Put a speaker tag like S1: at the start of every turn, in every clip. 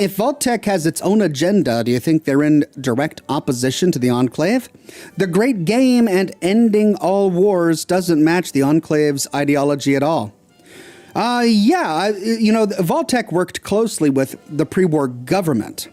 S1: If VaultTec has its own agenda, do you think they're in direct opposition to the Enclave? The great game and ending all wars doesn't match the Enclave's ideology at all. VaultTec worked closely with the pre-war government.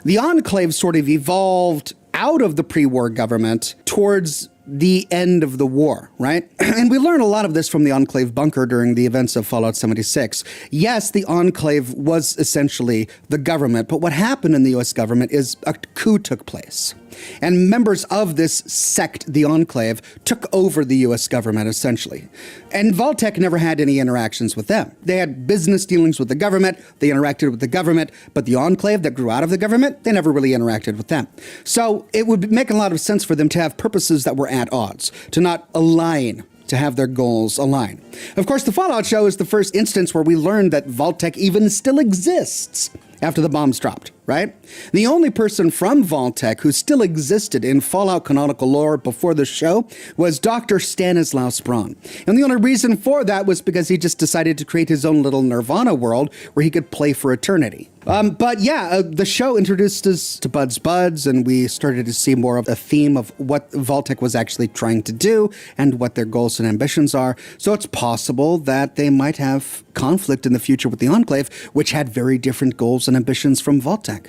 S1: The Enclave sort of evolved out of the pre-war government towards the end of the war, right? And we learn a lot of this from the Enclave bunker during the events of Fallout 76. Yes, the Enclave was essentially the government, but what happened in the US government is a coup took place. And members of this sect, the Enclave, took over the US government, essentially. And VaultTec never had any interactions with them. They had business dealings with the government, they interacted with the government, but the Enclave that grew out of the government, they never really interacted with them. So it would make a lot of sense for them to have purposes that were at odds, to not align, to have their goals align. Of course, the Fallout show is the first instance where we learned that VaultTec even still exists after the bombs dropped, right? The only person from VaultTec who still existed in Fallout canonical lore before the show was Dr. Stanislaus Braun. And the only reason for that was because he just decided to create his own little Nirvana world where he could play for eternity. The show introduced us to Buds, and we started to see more of a theme of what VaultTec was actually trying to do and what their goals and ambitions are. So it's possible that they might have conflict in the future with the Enclave, which had very different goals and ambitions from VaultTec.